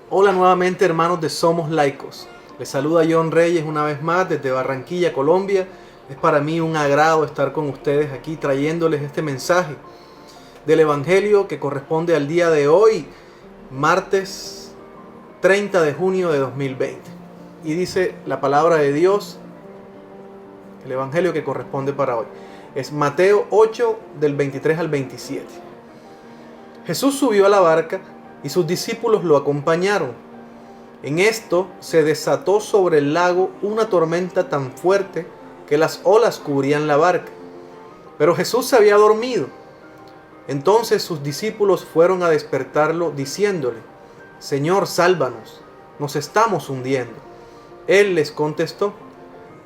Hola nuevamente, hermanos de Somos Laicos. Les saluda John Reyes una vez más desde Barranquilla, Colombia. Es para mí un agrado estar con ustedes aquí trayéndoles este mensaje del Evangelio que corresponde al día de hoy, martes 30 de junio de 2020. Y dice la palabra de Dios, el Evangelio que corresponde para hoy. Es Mateo 8 del 23 al 27. Jesús subió a la barca y sus discípulos lo acompañaron. En esto se desató sobre el lago una tormenta tan fuerte que las olas cubrían la barca. Pero Jesús se había dormido. Entonces sus discípulos fueron a despertarlo diciéndole: Señor, sálvanos, nos estamos hundiendo. Él les contestó: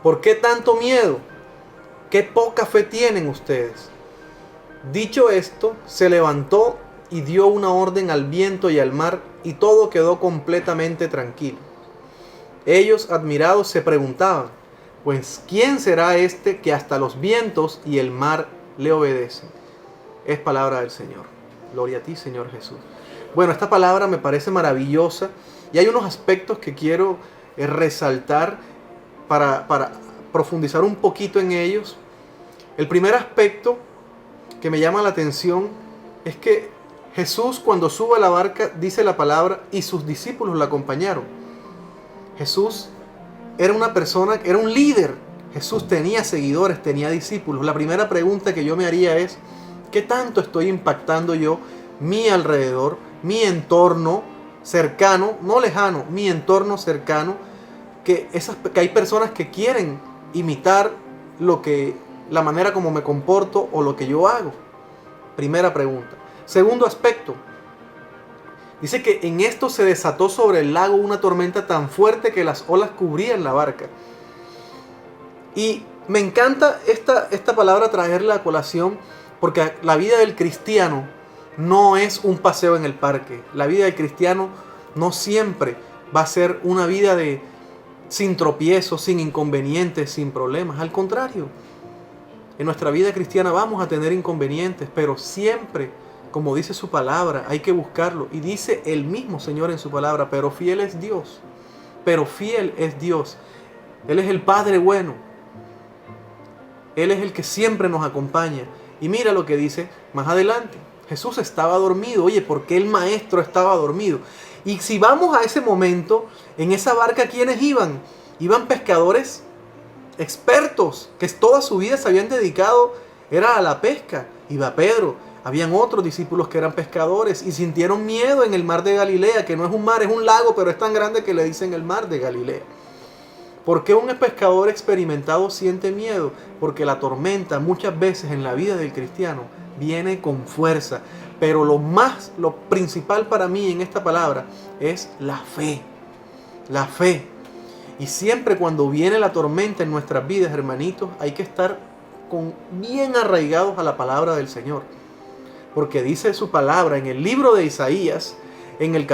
¿por qué tanto miedo? ¿Qué poca fe tienen ustedes? Dicho esto, se levantó y dio una orden al viento y al mar, y todo quedó completamente tranquilo. Ellos, admirados, se preguntaban: pues ¿quién será este que hasta los vientos y el mar le obedecen? Es palabra del Señor. Gloria a ti, Señor Jesús. Bueno, esta palabra me parece maravillosa y hay unos aspectos que quiero resaltar para profundizar un poquito en ellos. El primer aspecto que me llama la atención es que Jesús, cuando sube a la barca, dice la palabra, y sus discípulos la acompañaron. Jesús era una persona, era un líder. Jesús tenía seguidores, tenía discípulos. La primera pregunta que yo me haría es: ¿qué tanto estoy impactando yo mi alrededor, mi entorno cercano, no lejano, mi entorno cercano? Que hay personas que quieren imitar la manera como me comporto o lo que yo hago. Primera pregunta. Segundo aspecto, dice que en esto se desató sobre el lago una tormenta tan fuerte que las olas cubrían la barca. Y me encanta esta palabra traerla a colación, porque la vida del cristiano no es un paseo en el parque. La vida del cristiano no siempre va a ser una vida sin tropiezos, sin inconvenientes, sin problemas. Al contrario, en nuestra vida cristiana vamos a tener inconvenientes, pero siempre, como dice su palabra, hay que buscarlo. Y dice el mismo Señor en su palabra: pero fiel es Dios. Pero fiel es Dios. Él es el Padre bueno. Él es el que siempre nos acompaña. Y mira lo que dice más adelante. Jesús estaba dormido. Oye, ¿por qué el maestro estaba dormido? Y si vamos a ese momento, en esa barca, ¿quiénes iban? Iban pescadores expertos, que toda su vida se habían dedicado era a la pesca. Iba Pedro. Habían otros discípulos que eran pescadores y sintieron miedo en el mar de Galilea, que no es un mar, es un lago, pero es tan grande que le dicen el mar de Galilea. ¿Por qué un pescador experimentado siente miedo? Porque la tormenta muchas veces en la vida del cristiano viene con fuerza. Pero lo principal para mí en esta palabra es la fe. La fe. Y siempre cuando viene la tormenta en nuestras vidas, hermanitos, hay que estar bien arraigados a la palabra del Señor. Porque dice su palabra en el libro de Isaías, en el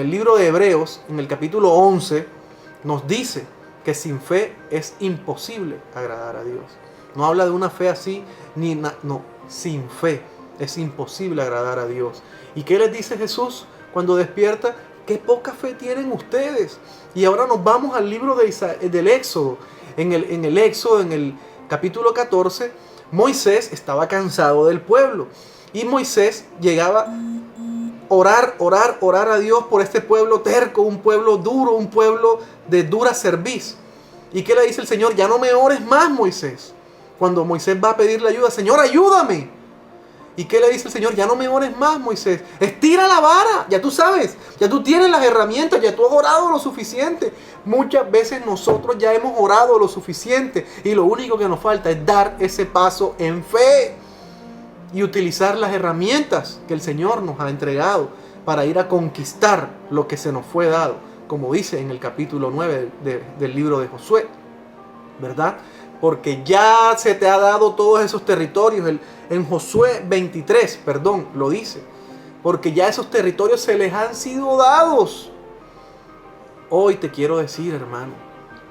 libro de Hebreos, en el capítulo 11, nos dice que sin fe es imposible agradar a Dios. No habla de una fe así, sin fe es imposible agradar a Dios. ¿Y qué les dice Jesús cuando despierta? ¡Qué poca fe tienen ustedes! Y ahora nos vamos al libro del Éxodo. En el Éxodo, en el capítulo 14, Moisés estaba cansado del pueblo. Y Moisés llegaba a orar a Dios por este pueblo terco, un pueblo duro, un pueblo de dura cerviz. ¿Y qué le dice el Señor? Ya no me ores más, Moisés. Cuando Moisés va a pedirle ayuda: Señor, ayúdame. ¿Y qué le dice el Señor? Ya no me ores más, Moisés. Estira la vara. Ya tú sabes. Ya tú tienes las herramientas. Ya tú has orado lo suficiente. Muchas veces nosotros ya hemos orado lo suficiente. Y lo único que nos falta es dar ese paso en fe. Y utilizar las herramientas que el Señor nos ha entregado para ir a conquistar lo que se nos fue dado. Como dice en el capítulo 9 del libro de Josué. ¿Verdad? Porque ya se te ha dado todos esos territorios. En Josué 23, lo dice. Porque ya esos territorios se les han sido dados. Hoy te quiero decir, hermano,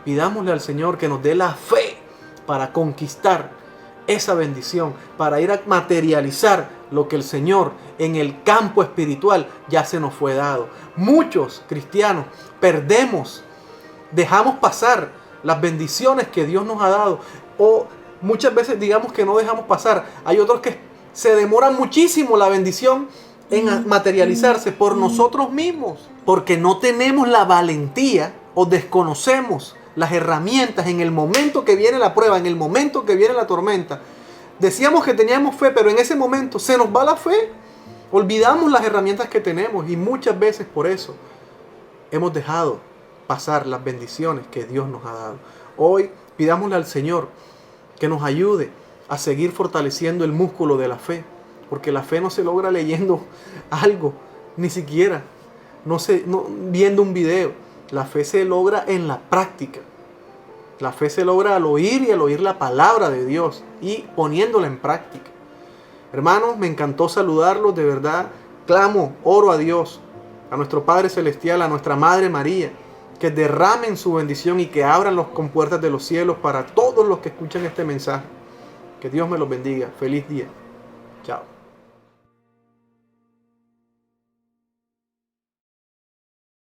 pidámosle al Señor que nos dé la fe para conquistar esa bendición, para ir a materializar lo que el Señor en el campo espiritual ya se nos fue dado. Muchos cristianos perdemos, dejamos pasar las bendiciones que Dios nos ha dado, o muchas veces digamos que no dejamos pasar. Hay otros que se demoran muchísimo la bendición en materializarse por nosotros mismos, porque no tenemos la valentía o desconocemos las herramientas en el momento que viene la prueba, en el momento que viene la tormenta. Decíamos que teníamos fe, pero en ese momento se nos va la fe. Olvidamos las herramientas que tenemos y muchas veces por eso hemos dejado pasar las bendiciones que Dios nos ha dado. Hoy pidámosle al Señor que nos ayude a seguir fortaleciendo el músculo de la fe, porque la fe no se logra leyendo algo, ni siquiera viendo un video. La fe se logra en la práctica. La fe se logra al oír y al oír la palabra de Dios y poniéndola en práctica. Hermanos, me encantó saludarlos, de verdad. Clamo, oro a Dios, a nuestro Padre Celestial, a nuestra Madre María, que derramen su bendición y que abran las compuertas de los cielos para todos los que escuchan este mensaje. Que Dios me los bendiga. Feliz día. Chao.